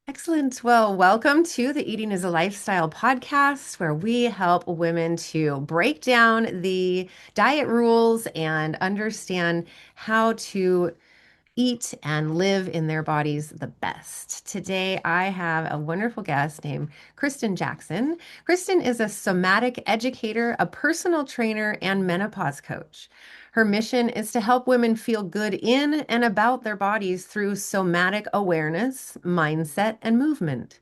Excellent. Well, welcome to the Eating is a Lifestyle podcast, where we help women to break down the diet rules and understand how to eat and live in their bodies the best. Today, I have a wonderful guest named Kristen Jackson. Kristen is a somatic educator, a personal trainer, and menopause coach. Her mission is to help women feel good in and about their bodies through somatic awareness, mindset, and movement.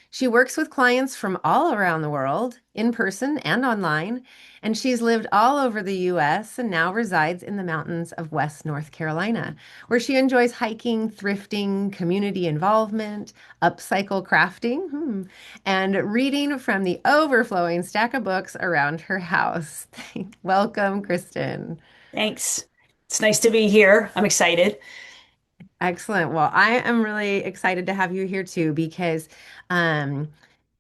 She works with clients from all around the world, in person and online, and she's lived all over the US and now resides in the mountains of West North Carolina, where she enjoys hiking, thrifting, community involvement, upcycle crafting, and reading from the overflowing stack of books around her house. Welcome, Kristen. Thanks. It's nice to be here. I'm excited. Excellent. Well, I am really excited to have you here too because um,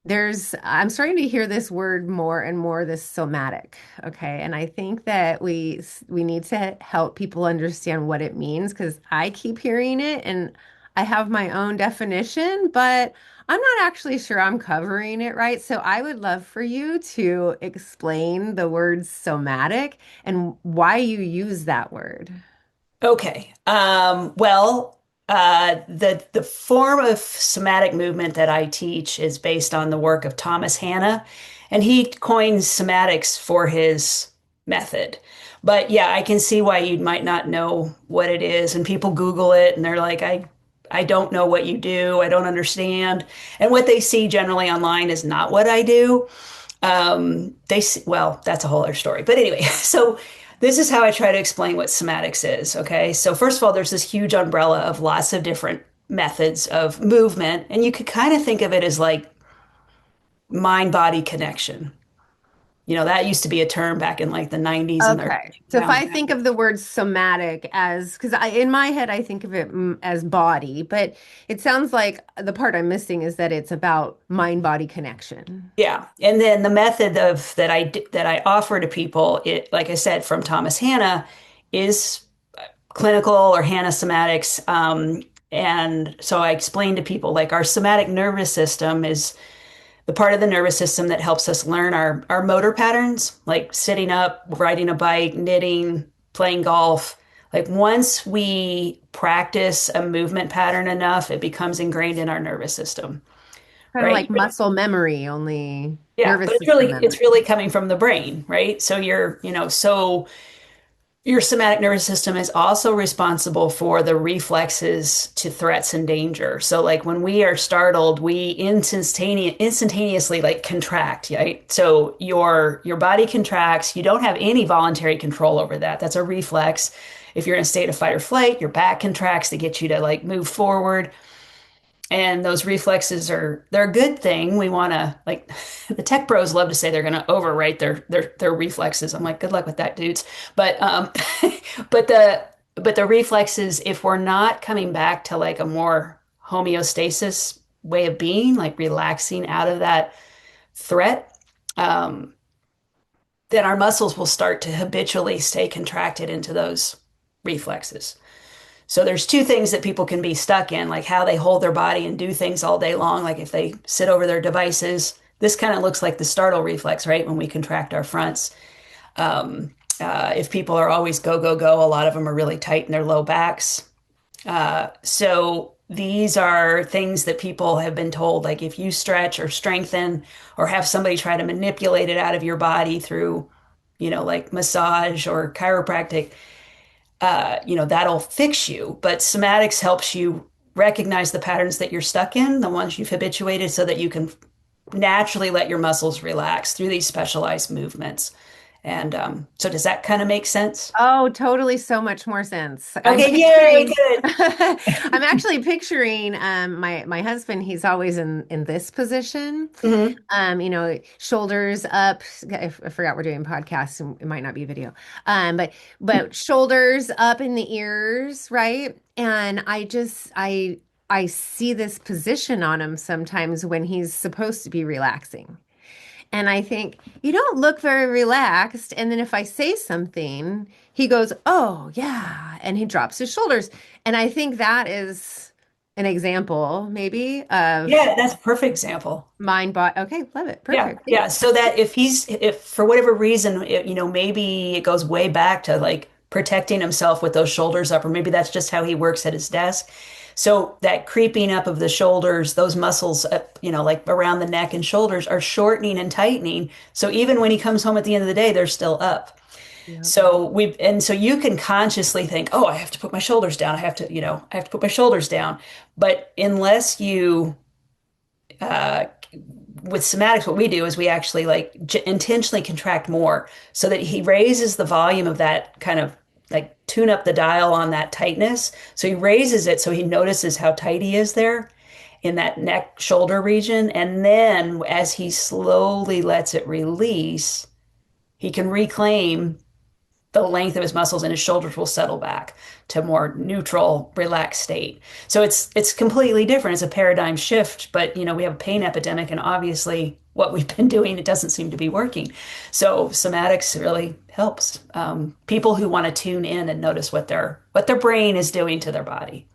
I'm starting to hear this word more and more, this somatic. Okay. And I think that we need to help people understand what it means because I keep hearing it and I have my own definition, but I'm not actually sure I'm covering it right. So I would love for you to explain the word somatic and why you use that word. Okay. The form of somatic movement that I teach is based on the work of Thomas Hanna, and he coined somatics for his method. But yeah, I can see why you might not know what it is, and people Google it and they're like, I don't know what you do. I don't understand. And what they see generally online is not what I do. Well, that's a whole other story. But anyway, so this is how I try to explain what somatics is. Okay. So, first of all, there's this huge umbrella of lots of different methods of movement. And you could kind of think of it as like mind body connection. That used to be a term back in like the 90s and they're Okay. So if around I that. think of the word somatic as, because in my head, I think of it as body, but it sounds like the part I'm missing is that it's about mind-body connection. Yeah. And then the method of that I offer to people, it, like I said, from Thomas Hanna, is clinical or Hanna somatics. And so I explain to people like our somatic nervous system is the part of the nervous system that helps us learn our motor patterns, like sitting up, riding a bike, knitting, playing golf. Like once we practice a movement pattern enough, it becomes ingrained in our nervous system, Kind of right? like muscle memory, only Yeah, but nervous system it's memory. really coming from the brain, right? So your somatic nervous system is also responsible for the reflexes to threats and danger. So like when we are startled, we instantaneously like contract, right? So your body contracts. You don't have any voluntary control over that. That's a reflex. If you're in a state of fight or flight, your back contracts to get you to like move forward. And those reflexes they're a good thing. We want to like the tech bros love to say they're going to overwrite their reflexes. I'm like, good luck with that, dudes. But but the reflexes, if we're not coming back to like a more homeostasis way of being, like relaxing out of that threat, um, then our muscles will start to habitually stay contracted into those reflexes. So there's two things that people can be stuck in, like how they hold their body and do things all day long. Like if they sit over their devices, this kind of looks like the startle reflex, right? When we contract our fronts. If people are always go, go, go, a lot of them are really tight in their low backs. So these are things that people have been told, like if you stretch or strengthen or have somebody try to manipulate it out of your body through, like massage or chiropractic, that'll fix you. But somatics helps you recognize the patterns that you're stuck in, the ones you've habituated, so that you can naturally let your muscles relax through these specialized movements. And so, does that kind of make sense? Oh, totally. So much more sense. I'm Okay, yay, picturing, good. I'm actually picturing my husband. He's always in this position. Hmm. Shoulders up. I forgot we're doing podcasts, and it might not be video. But shoulders up in the ears, right? And I see this position on him sometimes when he's supposed to be relaxing. And I think, you don't look very relaxed. And then if I say something, he goes, oh, yeah. And he drops his shoulders. And I think that is an example maybe of Yeah, that's a perfect example. mind body. Okay, love it. Yeah, Perfect. yeah. Thanks. So that if for whatever reason, maybe it goes way back to like protecting himself with those shoulders up, or maybe that's just how he works at his desk. So that creeping up of the shoulders, those muscles up, like around the neck and shoulders are shortening and tightening. So even when he comes home at the end of the day, they're still up. Yep. So you can consciously think, oh, I have to put my shoulders down. I have to put my shoulders down. But unless you uh, with somatics, what we do is we actually like intentionally contract more so that he raises the volume of that kind of like tune up the dial on that tightness. So he raises it so he notices how tight he is there in that neck shoulder region. And then as he slowly lets it release, he can reclaim the length of his muscles and his shoulders will settle back to a more neutral, relaxed state. So it's completely different. It's a paradigm shift, but we have a pain epidemic, and obviously what we've been doing, it doesn't seem to be working. So somatics really helps people who want to tune in and notice what their brain is doing to their body.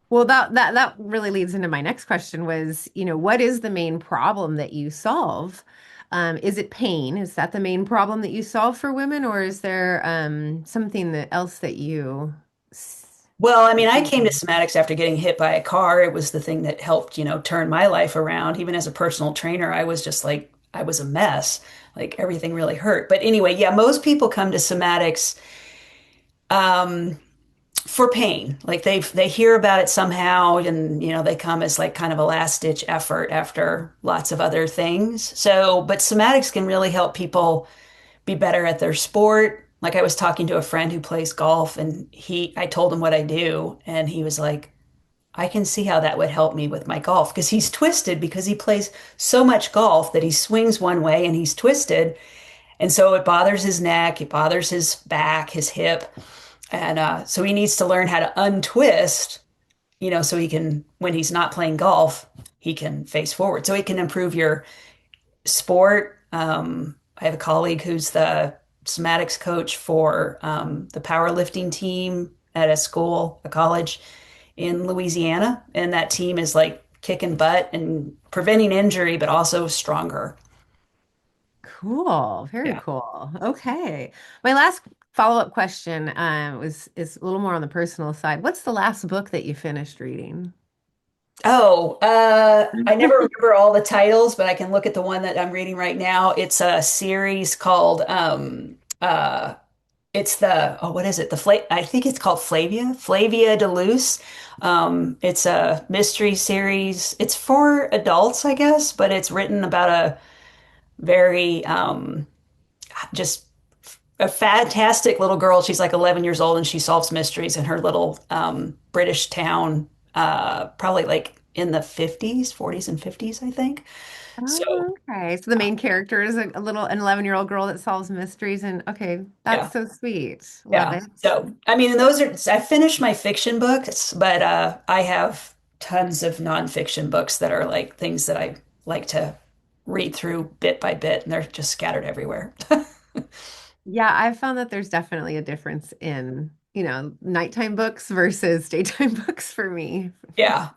Well, that really leads into my next question was, what is the main problem that you solve? Is it pain? Is that the main problem that you solve for women, or is there something that else that you Well, I mean, I came to somatics after getting hit by a car. It was the thing that helped, turn my life around. Even as a personal trainer, I was just like, I was a mess. Like everything really hurt. But anyway, yeah, most people come to somatics um, for pain. Like they hear about it somehow, and they come as like kind of a last ditch effort after lots of other things. So, but somatics can really help people be better at their sport. Like I was talking to a friend who plays golf and I told him what I do and he was like, I can see how that would help me with my golf because he's twisted because he plays so much golf that he swings one way and he's twisted. And so it bothers his neck, it bothers his back, his hip. And so he needs to learn how to untwist, so he can, when he's not playing golf, he can face forward. So it can improve your sport. I have a colleague who's the somatics coach for the powerlifting team at a school, a college in Louisiana. And that team is like kicking butt and preventing injury, but also stronger. Cool, very Yeah. cool. Okay. My last follow-up question is a little more on the personal side. What's the last book that you finished reading? Oh, I never remember all the titles, but I can look at the one that I'm reading right now. It's a series called it's the what is it? I think it's called Flavia Deluce. It's a mystery series. It's for adults, I guess, but it's written about a very just a fantastic little girl. She's like 11 years old and she solves mysteries in her little British town, probably like in the 50s, 40s and 50s, I think. So, Oh, okay. So the main character is a little an 11-year-old girl that solves mysteries and okay, that's yeah. so sweet. Love Yeah. it. So, I mean, and those are, I finished my fiction books, but I have tons of nonfiction books that are like things that I like to read through bit by bit, and they're just scattered everywhere. Yeah, I've found that there's definitely a difference in, nighttime books versus daytime books for me. Yeah.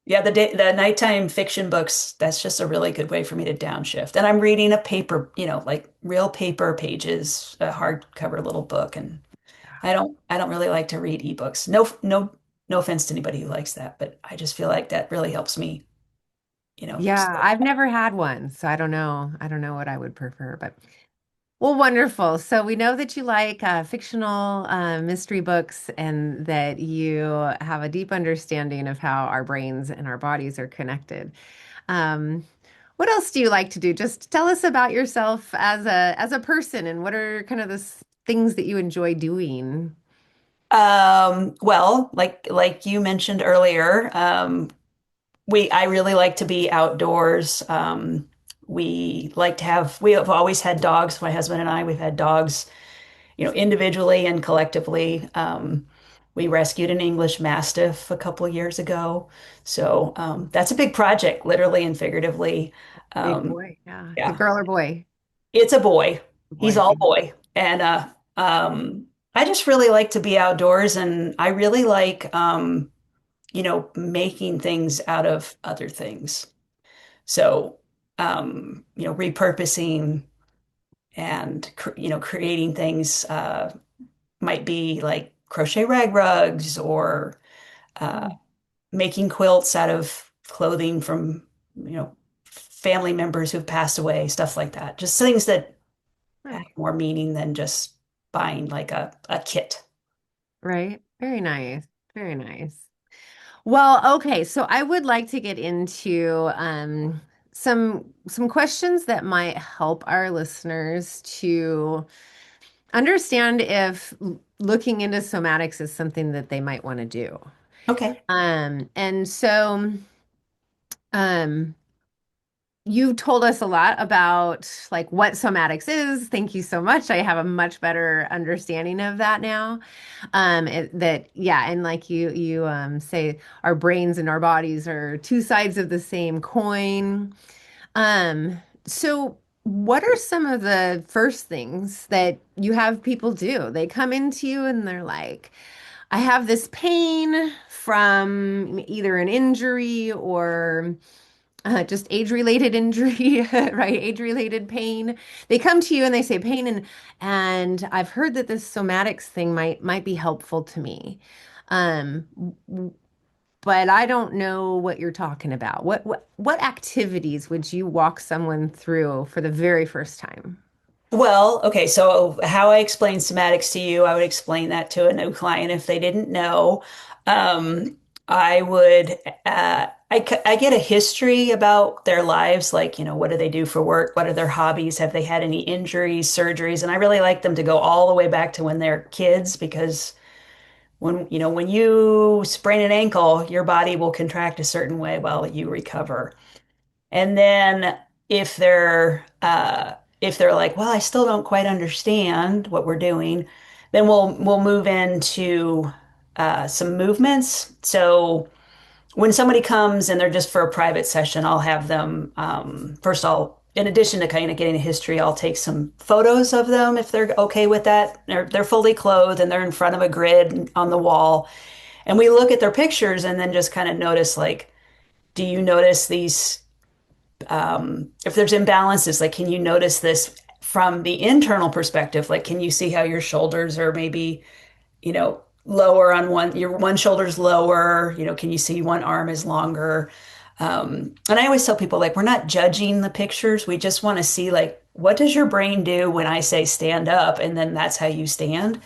Yeah, the nighttime fiction books, that's just a really good way for me to downshift. And I'm reading a paper, like real paper pages, a hardcover little book, and I don't really like to read ebooks. No offense to anybody who likes that, but I just feel like that really helps me, Yeah, I've never had one, so I don't know. I don't know what I would prefer, but well, wonderful. So we know that you like fictional mystery books and that you have a deep understanding of how our brains and our bodies are connected. Um, what else do you like to do? Just tell us about yourself as a person and what are kind of the things that you enjoy doing? Well, like you mentioned earlier, I really like to be outdoors. We have always had dogs. My husband and I, we've had dogs, individually and collectively. We rescued an English Mastiff a couple of years ago. So that's a big project, literally and figuratively. Big Um, boy. Yeah. It's a yeah, girl or boy? it's a boy. He's Boy. all boy. And I just really like to be outdoors and I really like making things out of other things. So, repurposing and, creating things might be like crochet rag rugs or uh, Mm. making quilts out of clothing from, family members who've passed away, stuff like that. Just things that have Right. more meaning than just buying like a kit. Right. Very nice. Very nice. Well, okay, so I would like to get into some questions that might help our listeners to understand if looking into somatics is something that they might want to do. Okay. And so um you told us a lot about like what somatics is. Thank you so much. I have a much better understanding of that now. That yeah, and like you say our brains and our bodies are two sides of the same coin. So what are some of the first things that you have people do? They come into you and they're like, I have this pain from either an injury or just age-related injury, right? Age-related pain. They come to you and they say pain, and I've heard that this somatics thing might be helpful to me. Um, but I don't know what you're talking about. What activities would you walk someone through for the very first time? Well, okay, so how I explain somatics to you, I would explain that to a new client if they didn't know. Um, I would, I get a history about their lives, like, what do they do for work? What are their hobbies? Have they had any injuries, surgeries? And I really like them to go all the way back to when they're kids because when you sprain an ankle, your body will contract a certain way while you recover. And then if they're if they're like, well, I still don't quite understand what we're doing, then we'll move into some movements. So when somebody comes and they're just for a private session, I'll have them first. In addition to kind of getting a history, I'll take some photos of them if they're okay with that. They're fully clothed and they're in front of a grid on the wall, and we look at their pictures and then just kind of notice like, do you notice these if there's imbalances, like can you notice this from the internal perspective? Like, can you see how your shoulders are maybe, lower on your one shoulder's lower? Can you see one arm is longer? And I always tell people like we're not judging the pictures. We just want to see like what does your brain do when I say stand up, and then that's how you stand.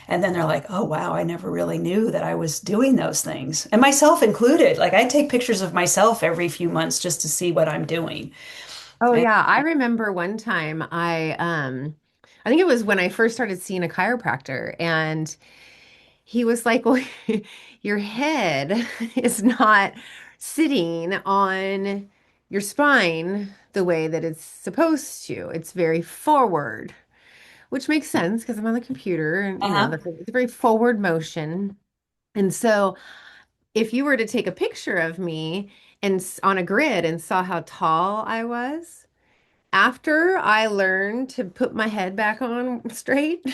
And then they're like, oh, wow, I never really knew that I was doing those things. And myself included. Like, I take pictures of myself every few months just to see what I'm doing. Oh And, yeah, I remember one time I think it was when I first started seeing a chiropractor and he was like, "Well, your head is not sitting on your spine the way that it's supposed to. It's very forward." Which makes sense because I'm on the computer and uh-huh. it's a very forward motion. And so if you were to take a picture of me and on a grid and saw how tall I was, after I learned to put my head back on straight,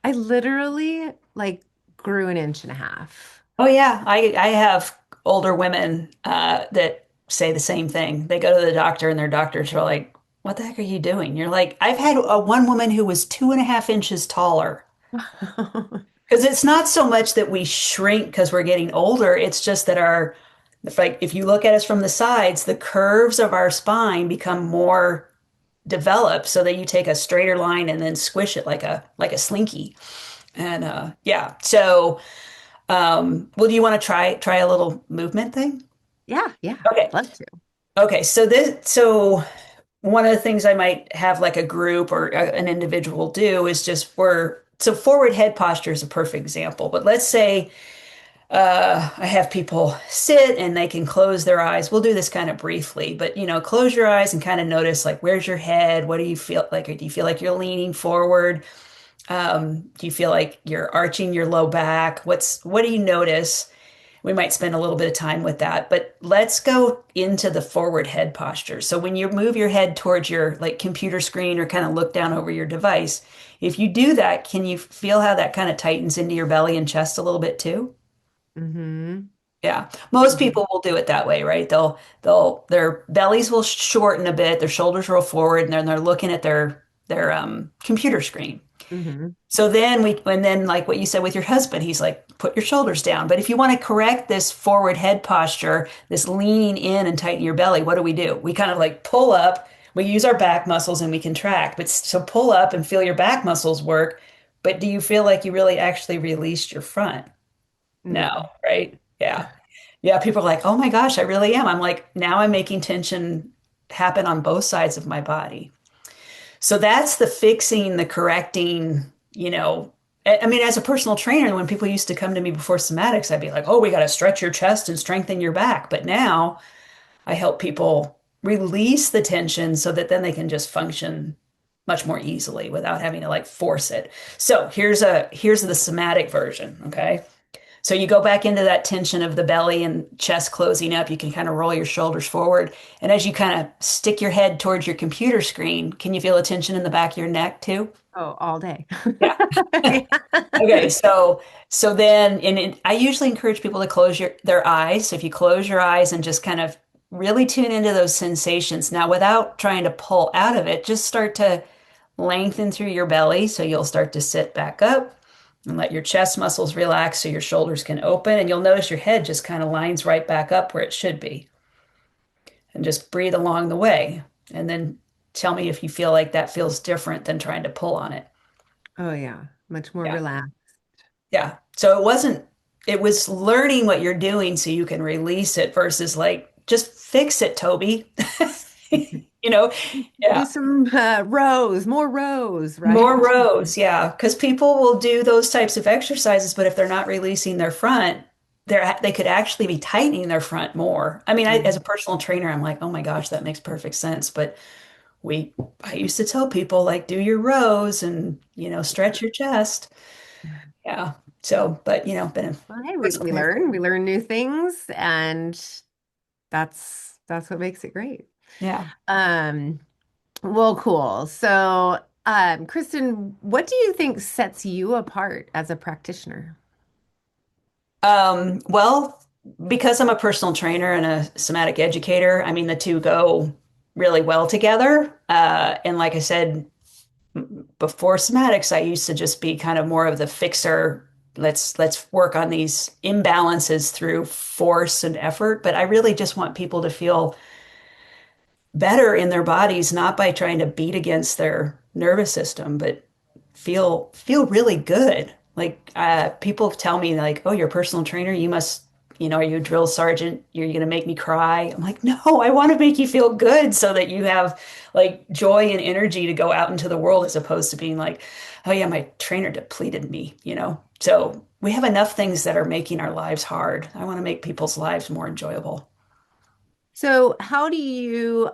I literally like grew an inch and a half. Oh, yeah. I have older women that say the same thing. They go to the doctor, and their doctors are like, what the heck are you doing? You're like, I've had one woman who was 2.5 inches taller. Because it's not so much that we shrink because we're getting older, it's just that if you look at us from the sides, the curves of our spine become more developed so that you take a straighter line and then squish it like a slinky. And yeah. So well, do you want to try a little movement thing? Yeah, yeah, Okay. I'd love to. Okay. So one of the things I might have like a group or an individual do is just so forward head posture is a perfect example. But let's say I have people sit and they can close their eyes. We'll do this kind of briefly, but close your eyes and kind of notice like where's your head? What do you feel like? Do you feel like you're leaning forward? Do you feel like you're arching your low back? What do you notice? We might spend a little bit of time with that, but let's go into the forward head posture. So when you move your head towards your like computer screen or kind of look down over your device, if you do that, can you feel how that kind of tightens into your belly and chest a little bit too? Mm-hmm. Yeah. Most Mhm. people will do it that way, right? They'll their bellies will shorten a bit, their shoulders roll forward, and then they're looking at their computer screen. Mhm. So then and then like what you said with your husband, he's like, put your shoulders down. But if you want to correct this forward head posture, this leaning in and tighten your belly, what do? We kind of like pull up, we use our back muscles and we contract. But so pull up and feel your back muscles work. But do you feel like you really actually released your front? No, No. right? Yeah. Yeah, people are like, oh my gosh, I really am. I'm like, now I'm making tension happen on both sides of my body. So that's the fixing, the correcting, you know. I mean, as a personal trainer, when people used to come to me before somatics, I'd be like, oh, we got to stretch your chest and strengthen your back. But now I help people release the tension so that then they can just function much more easily without having to like force it. So here's the somatic version, okay? So you go back into that tension of the belly and chest closing up. You can kind of roll your shoulders forward. And as you kind of stick your head towards your computer screen, can you feel a tension in the back of your neck too? Oh, all day. Yeah. Okay, Yeah. so then I usually encourage people to close their eyes. So if you close your eyes and just kind of really tune into those sensations. Now, without trying to pull out of it, just start to lengthen through your belly. So you'll start to sit back up and let your chest muscles relax so your shoulders can open. And you'll notice your head just kind of lines right back up where it should be. And just breathe along the way. And then tell me if you feel like that feels different than trying to pull on it. Oh yeah, much more Yeah. relaxed. Yeah. So it was learning what you're doing so you can release it versus like, just fix it, Toby. You know, yeah. Do some rows, more rows, More right? rows. Yeah. Because people will do those types of exercises, but if they're not releasing their front, they could actually be tightening their front more. I mean, as a Mhm. personal trainer, I'm like, oh my gosh, that makes perfect sense. But I used to tell people like, do your rows and, stretch your chest. Yeah. So, but, been a Well, hey, what's we learn new things, and that's what makes it great. yeah. Um, well, cool. So, Kristen, what do you think sets you apart as a practitioner? Well, because I'm a personal trainer and a somatic educator, I mean, the two go really well together. And like I said, before somatics, I used to just be kind of more of the fixer. Let's work on these imbalances through force and effort. But I really just want people to feel better in their bodies, not by trying to beat against their nervous system, but feel really good. Like people tell me like, "Oh, you're a personal trainer. You must, are you a drill sergeant? You're going to make me cry." I'm like, "No, I want to make you feel good so that you have like joy and energy to go out into the world as opposed to being like, oh yeah, my trainer depleted me." So we have enough things that are making our lives hard. I want to make people's lives more enjoyable. So, how do you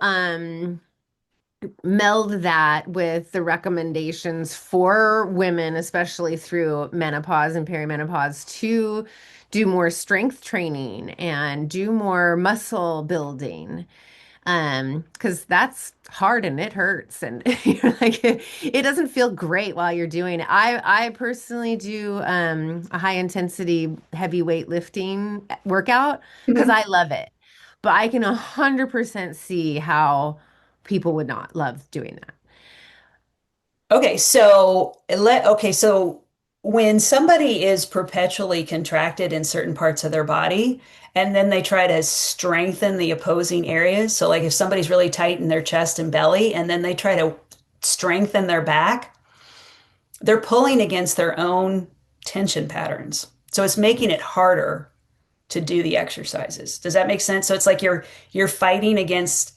meld that with the recommendations for women, especially through menopause and perimenopause, to do more strength training and do more muscle building? Because that's hard and it hurts, and you're like it doesn't feel great while you're doing it. I personally do a high intensity heavy weight lifting workout because I love it, but I can 100% see how people would not love doing that. Okay, so when somebody is perpetually contracted in certain parts of their body, and then they try to strengthen the opposing areas, so like if somebody's really tight in their chest and belly, and then they try to strengthen their back, they're pulling against their own tension patterns. So it's making it harder to do the exercises. Does that make sense? So it's like you're fighting against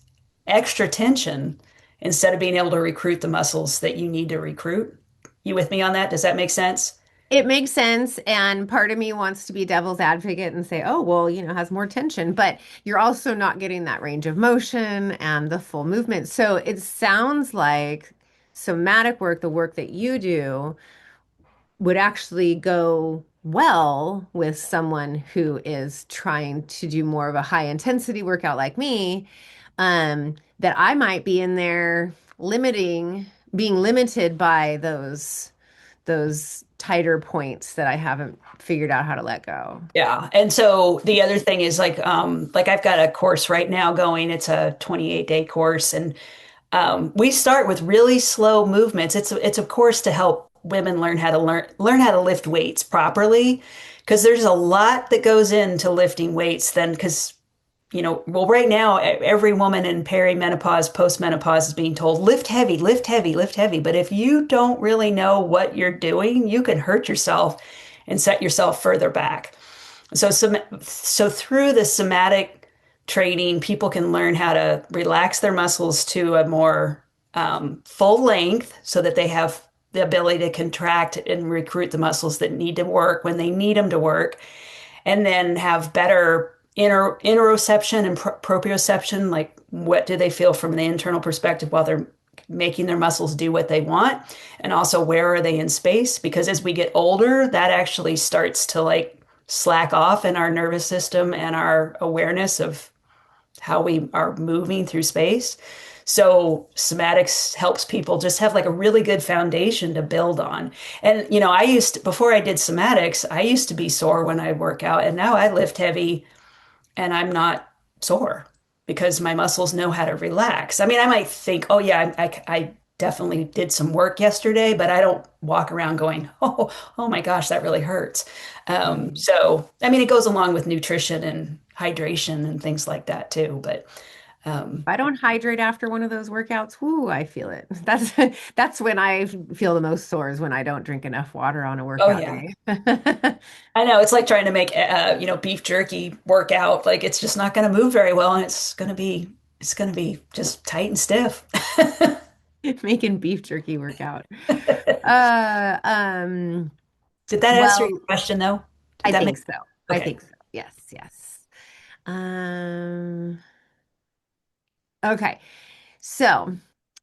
extra tension instead of being able to recruit the muscles that you need to recruit. You with me on that? Does that make sense? It makes sense. And part of me wants to be devil's advocate and say, oh, well, has more tension, but you're also not getting that range of motion and the full movement. So it sounds like somatic work, the work that you do, would actually go well with someone who is trying to do more of a high intensity workout like me, that I might be in there being limited by those tighter points that I haven't figured out how to let go. Yeah. And so the other thing is like I've got a course right now going. It's a 28-day course, and we start with really slow movements. It's a course to help women learn how to lift weights properly, because there's a lot that goes into lifting weights. Then, because well, right now every woman in perimenopause, postmenopause is being told lift heavy, lift heavy, lift heavy. But if you don't really know what you're doing, you can hurt yourself and set yourself further back. So through the somatic training, people can learn how to relax their muscles to a more full length so that they have the ability to contract and recruit the muscles that need to work when they need them to work, and then have better interoception and proprioception. Like, what do they feel from the internal perspective while they're making their muscles do what they want? And also, where are they in space? Because as we get older, that actually starts to like slack off in our nervous system and our awareness of how we are moving through space. So somatics helps people just have like a really good foundation to build on. And before I did somatics, I used to be sore when I work out, and now I lift heavy and I'm not sore because my muscles know how to relax. I mean, I might think, oh yeah, I definitely did some work yesterday, but I don't walk around going, oh my gosh, that really hurts. Mm. So, I mean, it goes along with nutrition and hydration and things like that too. But If um, I don't hydrate after one of those workouts, whoo, I feel it. That's when I feel the most sore is when I don't drink enough water on a oh workout yeah, day. I know it's like trying to make beef jerky work out. Like it's just not going to move very well, and it's going to be just tight and stiff. Making beef jerky work out. Uh, um, Did that answer your well, question though? Did I that think make so. I okay? think so. Yes, yes. Um, okay. So,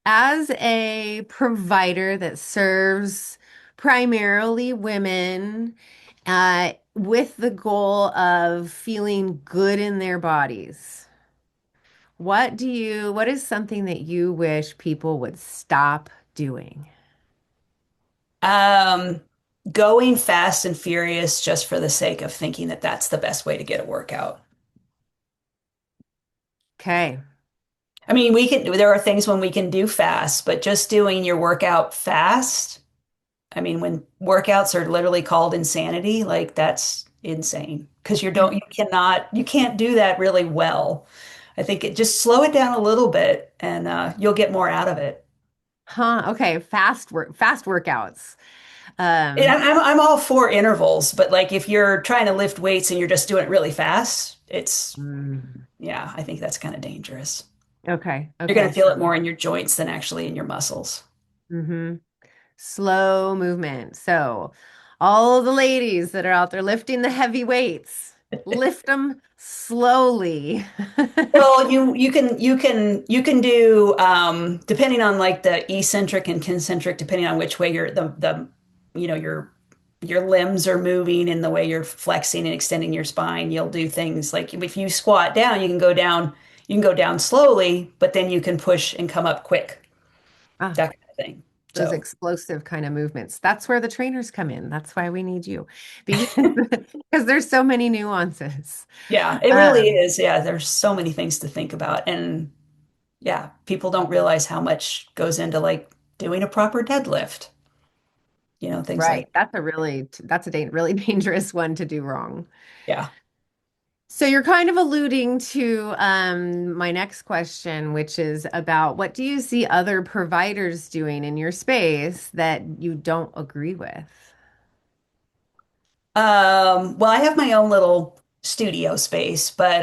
as a provider that serves primarily women, with the goal of feeling good in their bodies, what is something that you wish people would stop doing? Um, Going fast and furious just for the sake of thinking that that's the best way to get a workout. Okay. I mean, there are things when we can do fast, but just doing your workout fast. I mean, when workouts are literally called insanity, like that's insane because you can't do that really well. I think just slow it down a little bit and you'll get more out of it. Huh. Okay. Fast workouts. And Um, I'm all for intervals, but like if you're trying to lift weights and you're just doing it really fast, mm, yeah, I think that's kind of dangerous. okay. You're going Okay. to feel So, it more in your joints than actually in your muscles. hmm slow movement. So, all the ladies that are out there lifting the heavy weights, lift them slowly. Well, you can do depending on like the eccentric and concentric, depending on which way the you know your limbs are moving and the way you're flexing and extending your spine. You'll do things like if you squat down, you can go down slowly, but then you can push and come up quick, Ah, that kind of thing. those So explosive kind of movements. That's where the trainers come in. That's why we need you because because there's so many nuances. yeah, it really Um, is. Yeah, there's so many things to think about, and yeah, people don't realize how much goes into like doing a proper deadlift, things like right. That's a really dangerous one to do wrong. yeah. So you're kind of alluding to my next question, which is about what do you see other providers doing in your space that you don't agree with? Well, I have my own little studio space, but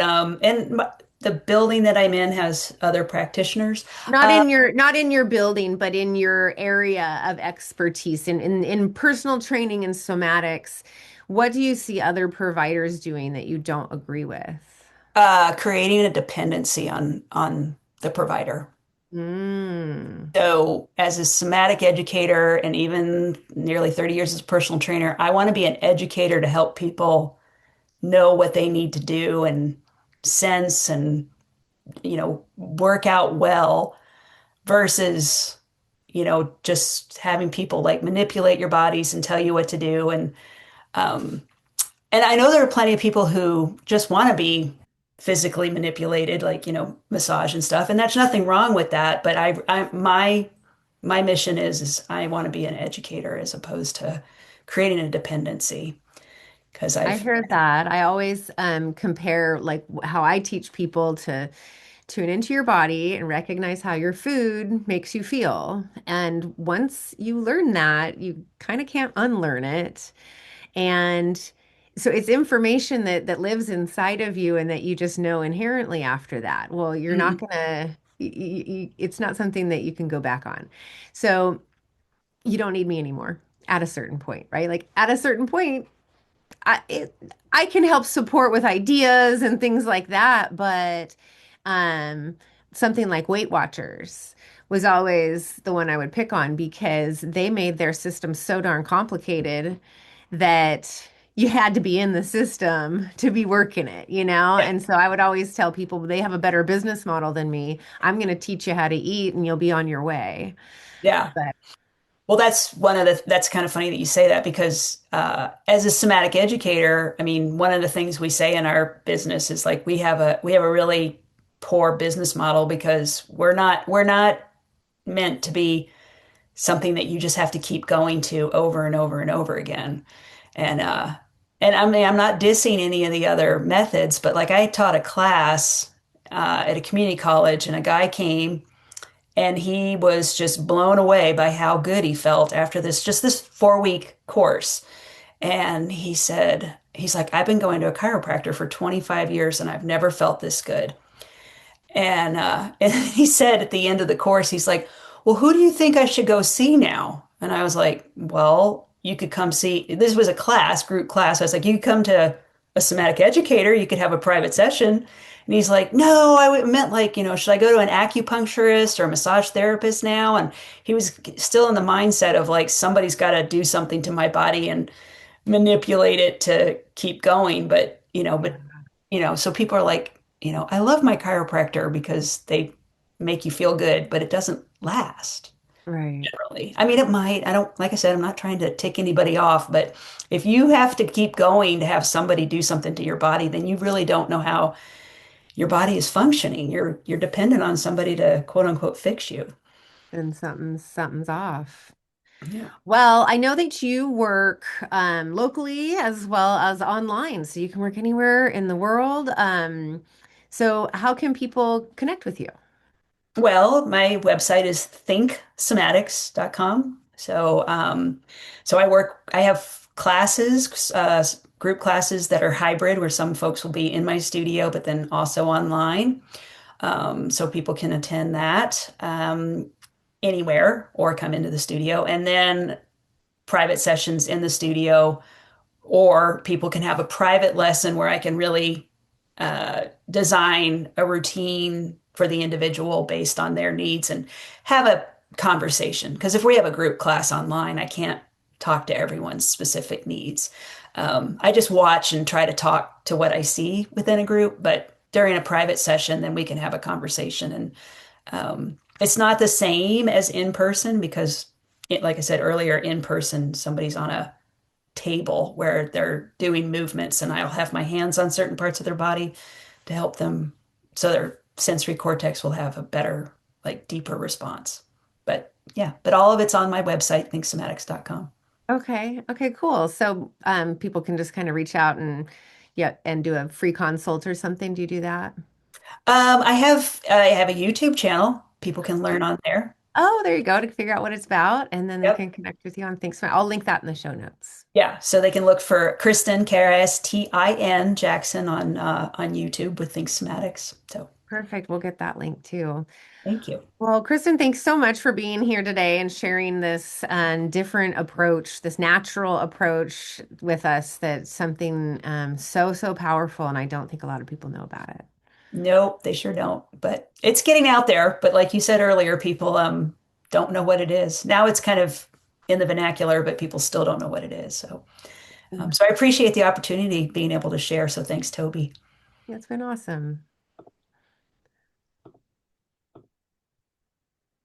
the building that I'm in has other practitioners. Uh, Not in your building, but in your area of expertise in personal training and somatics. What do you see other providers doing that you don't agree with? Creating a dependency on the provider. Mm, So, as a somatic educator and even nearly 30 years as a personal trainer, I want to be an educator to help people know what they need to do and sense and work out well versus just having people like manipulate your bodies and tell you what to do. Um, and I know there are plenty of people who just want to be physically manipulated, like, massage and stuff. And there's nothing wrong with that. But my mission is I want to be an educator as opposed to creating a dependency. Because I I've, hear that. I always compare like how I teach people to tune into your body and recognize how your food makes you feel. And once you learn that, you kind of can't unlearn it. And so it's information that lives inside of you and that you just know inherently after that. Well, you're not mm, gonna, it's not something that you can go back on. So you don't need me anymore at a certain point, right? Like at a certain point, I can help support with ideas and things like that, but um, something like Weight Watchers was always the one I would pick on because they made their system so darn complicated that you had to be in the system to be working it, you know? yeah, And so I would always tell people they have a better business model than me. I'm going to teach you how to eat and you'll be on your way. yeah. But Well, that's kind of funny that you say that because as a somatic educator, I mean, one of the things we say in our business is like we have a really poor business model because we're not meant to be something that you just have to keep going to over and over and over again. And I mean, I'm not dissing any of the other methods, but like I taught a class at a community college, and a guy came and he was just blown away by how good he felt after this 4-week course. And he's like, I've been going to a chiropractor for 25 years and I've never felt this good. And he said at the end of the course, he's like, well, who do you think I should go see now? And I was like, well, you could come see, this was a class, group class. I was like, you could come to a somatic educator, you could have a private session. And he's like, no, meant like, should I go to an acupuncturist or a massage therapist now? And he was still in the mindset of like, somebody's got to do something to my body and manipulate it to keep going. So people are like, I love my chiropractor because they make you feel good, but it doesn't last right. generally. I mean, it might. I don't, like I said, I'm not trying to tick anybody off, but if you have to keep going to have somebody do something to your body, then you really don't know how your body is functioning. You're dependent on somebody to quote unquote fix you. Then something's off. Yeah. Well, I know that you work locally as well as online, so you can work anywhere in the world. So how can people connect with you? Well, my website is thinksomatics.com. I have classes, group classes that are hybrid where some folks will be in my studio, but then also online. So people can attend that anywhere or come into the studio. And then private sessions in the studio, or people can have a private lesson where I can really design a routine for the individual based on their needs and have a conversation. Because if we have a group class online, I can't talk to everyone's specific needs. I just watch and try to talk to what I see within a group, but during a private session, then we can have a conversation. And it's not the same as in person because, like I said earlier, in person, somebody's on a table where they're doing movements and I'll have my hands on certain parts of their body to help them so their sensory cortex will have a better, like deeper response. But yeah, but all of it's on my website, thinksomatics.com. Okay, okay, cool. So people can just kind of reach out and yeah, and do a free consult or something. Do you do that? I have a YouTube channel. People can learn on there. Oh, there you go to figure out what it's about, and then they Yep. can connect with you on Thanks. I'll link that in the show notes. Yeah, so they can look for Kristen Kristen Jackson on YouTube with Think Somatics. So Perfect. We'll get that link too. thank you. Well, Kristen, thanks so much for being here today and sharing this different approach, this natural approach with us. That's something so powerful, and I don't think a lot of people know about it. Nope, they sure don't. But it's getting out there. But like you said earlier, people don't know what it is. Now it's kind of in the vernacular, but people still don't know what it is. So I appreciate the opportunity being able to share. So thanks, Toby. It's been awesome.